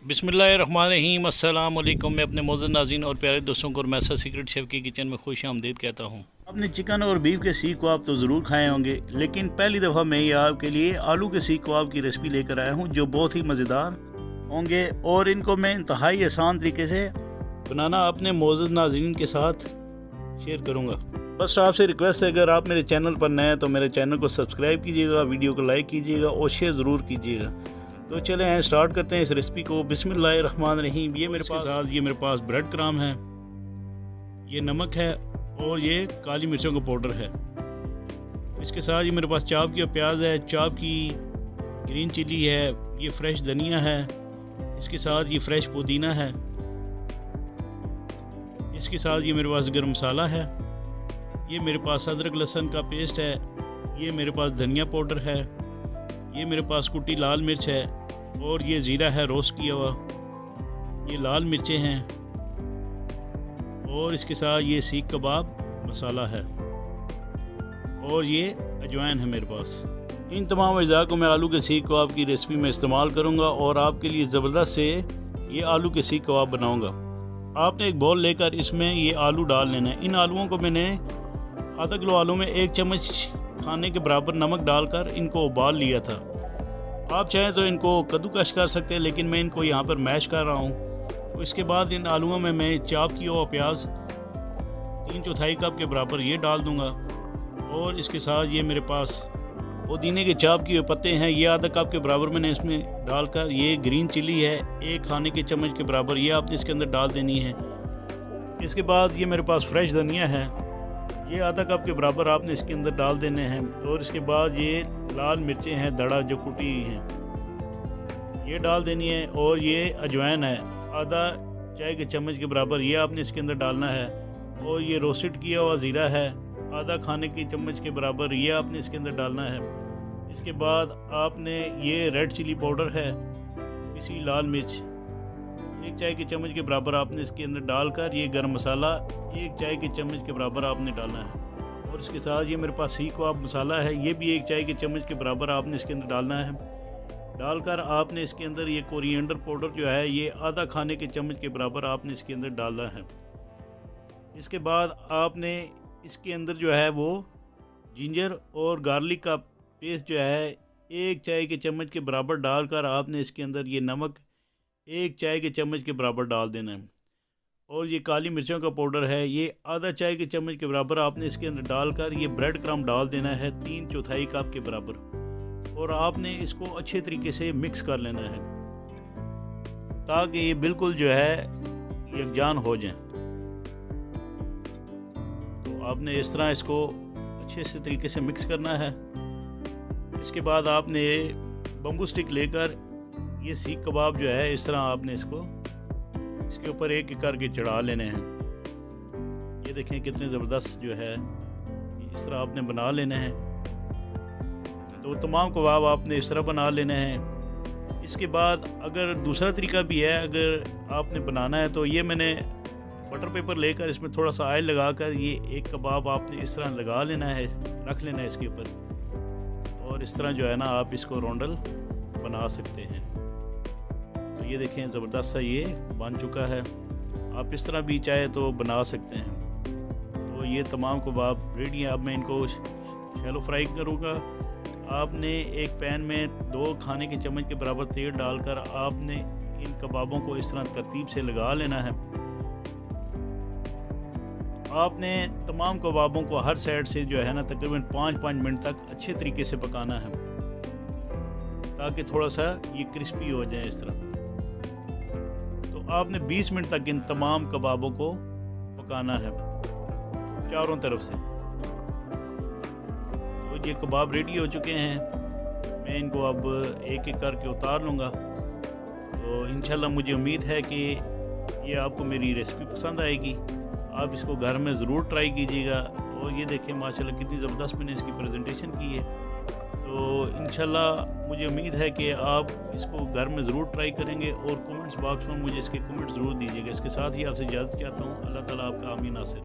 बिस्मिल्लाहिर्रहमानिर्रहीम। अस्सलाम वालेकुम। मैं अपने मौजूद नाज़रीन और प्यारे दोस्तों को मैसा सीक्रेट शेफ़ की किचन में खुश आमदीद कहता हूँ। आपने चिकन और बीफ के सीख कबाब तो ज़रूर खाए होंगे, लेकिन पहली दफ़ा मैं ये आपके लिए आलू के सीख कबाब की रेसिपी लेकर आया हूँ जो बहुत ही मज़ेदार होंगे और इनको मैं इंतहाई आसान तरीके से बनाना अपने मौजूद नाज़रीन के साथ शेयर करूँगा। बस आपसे रिक्वेस्ट है, अगर आप मेरे चैनल पर नए हैं तो मेरे चैनल को सब्सक्राइब कीजिएगा, वीडियो को लाइक कीजिएगा और शेयर ज़रूर कीजिएगा। तो चले हैं स्टार्ट करते हैं इस रेसिपी को। बिस्मिल्लाहिर्रहमानिर्रहीम। ये मेरे पास ब्रेड क्रम्ब है, ये नमक है और ये काली मिर्चों का पाउडर है। इसके साथ ये मेरे पास चॉप किया प्याज है, चॉप की ग्रीन चिली है, ये फ्रेश धनिया है, इसके साथ ये फ्रेश पुदीना है, इसके साथ ये मेरे पास गरम मसाला है, ये मेरे पास अदरक लहसुन का पेस्ट है, ये मेरे पास धनिया पाउडर है, ये मेरे पास कुटी लाल मिर्च है और ये ज़ीरा है रोस्ट किया हुआ, ये लाल मिर्चें हैं और इसके साथ ये सीख कबाब मसाला है और ये अजवाइन है मेरे पास। इन तमाम अज़ा को मैं आलू के सीख कबाब की रेसिपी में इस्तेमाल करूंगा और आपके लिए ज़बरदस्त से ये आलू के सीख कबाब बनाऊंगा। आपने एक बाउल लेकर इसमें ये आलू डाल लेना है। इन आलूओं को मैंने आधा किलो आलू में 1 चम्मच खाने के बराबर नमक डालकर इनको उबाल लिया था। आप चाहें तो इनको कद्दूकश कर सकते हैं, लेकिन मैं इनको यहाँ पर मैश कर रहा हूँ। तो इसके बाद इन आलूओं में मैं चॉप किया हुआ प्याज 3/4 कप के बराबर ये डाल दूँगा और इसके साथ ये मेरे पास पुदीने के चॉप किए हुए पत्ते हैं, ये आधा कप के बराबर मैंने इसमें डालकर, ये ग्रीन चिली है 1 खाने के चम्मच के बराबर, ये आपने इसके अंदर डाल देनी है। इसके बाद ये मेरे पास फ्रेश धनिया है, ये आधा कप के बराबर आपने इसके अंदर डाल देने हैं और इसके बाद ये लाल मिर्चें हैं दड़ा जो कुटी हैं ये डाल देनी है और ये अजवाइन है आधा चाय के चम्मच के बराबर, ये आपने इसके अंदर डालना है और ये रोस्टेड किया हुआ ज़ीरा है आधा खाने के चम्मच के बराबर, ये आपने इसके अंदर डालना है। इसके बाद आपने ये रेड चिली पाउडर है, पिसी लाल मिर्च 1 चाय के चम्मच के बराबर आपने इसके अंदर डालकर, ये गरम मसाला 1 चाय के चम्मच के बराबर आपने डालना है और इसके साथ ये मेरे पास सीख कबाब मसाला है, ये भी 1 चाय के चम्मच के बराबर आपने इसके अंदर डालना है। डालकर आपने इसके अंदर ये कोरिएंडर पाउडर जो है ये आधा खाने के चम्मच के बराबर आपने इसके अंदर डालना है। इसके बाद आपने इसके अंदर जो है वो जिंजर और गार्लिक का पेस्ट जो है 1 चाय के चम्मच के बराबर डालकर आपने इसके अंदर ये नमक 1 चाय के चम्मच के बराबर डाल देना है और ये काली मिर्चों का पाउडर है, ये आधा चाय के चम्मच के बराबर आपने इसके अंदर डालकर ये ब्रेड क्रम्ब डाल देना है 3/4 कप के बराबर और आपने इसको अच्छे तरीके से मिक्स कर लेना है ताकि ये बिल्कुल जो है यकजान हो जाए। तो आपने इस तरह इसको अच्छे से तरीके से मिक्स करना है। इसके बाद आपने बम्बू स्टिक लेकर ये सीख कबाब जो है इस तरह आपने इसके ऊपर एक एक करके चढ़ा लेने हैं। ये देखें कितने ज़बरदस्त जो है इस तरह आपने बना लेने हैं। तो तमाम कबाब आपने इस तरह बना लेने हैं। इसके बाद अगर दूसरा तरीका भी है, अगर आपने बनाना है तो ये मैंने बटर पेपर लेकर इसमें थोड़ा सा ऑयल लगाकर ये एक कबाब आपने इस तरह लगा लेना है, रख लेना है इसके ऊपर और इस तरह जो है ना आप इसको रोंडल बना सकते हैं। तो ये देखें ज़बरदस्त सा ये बन चुका है। आप इस तरह भी चाहे तो बना सकते हैं। तो ये तमाम कबाब रेडी हैं। अब मैं इनको शैलो फ्राई करूँगा। आपने एक पैन में 2 खाने के चम्मच के बराबर तेल डालकर आपने इन कबाबों को इस तरह तरतीब से लगा लेना है। आपने तमाम कबाबों को हर साइड से जो है ना तकरीबन 5-5 मिनट तक अच्छे तरीके से पकाना है ताकि थोड़ा सा ये क्रिस्पी हो जाए इस तरह। तो आपने 20 मिनट तक इन तमाम कबाबों को पकाना है चारों तरफ से। तो ये कबाब रेडी हो चुके हैं, मैं इनको अब एक एक करके उतार लूँगा। तो इंशाल्लाह मुझे उम्मीद है कि ये आपको मेरी रेसिपी पसंद आएगी। आप इसको घर में ज़रूर ट्राई कीजिएगा और ये देखें माशाल्लाह कितनी ज़बरदस्त मैंने इसकी प्रेजेंटेशन की है। तो इंशाल्लाह मुझे उम्मीद है कि आप इसको घर में ज़रूर ट्राई करेंगे और कमेंट्स बॉक्स में मुझे इसके कमेंट्स ज़रूर दीजिएगा। इसके साथ ही आपसे इजाज़त चाहता हूँ। अल्लाह ताला आपका आमीन नासिर।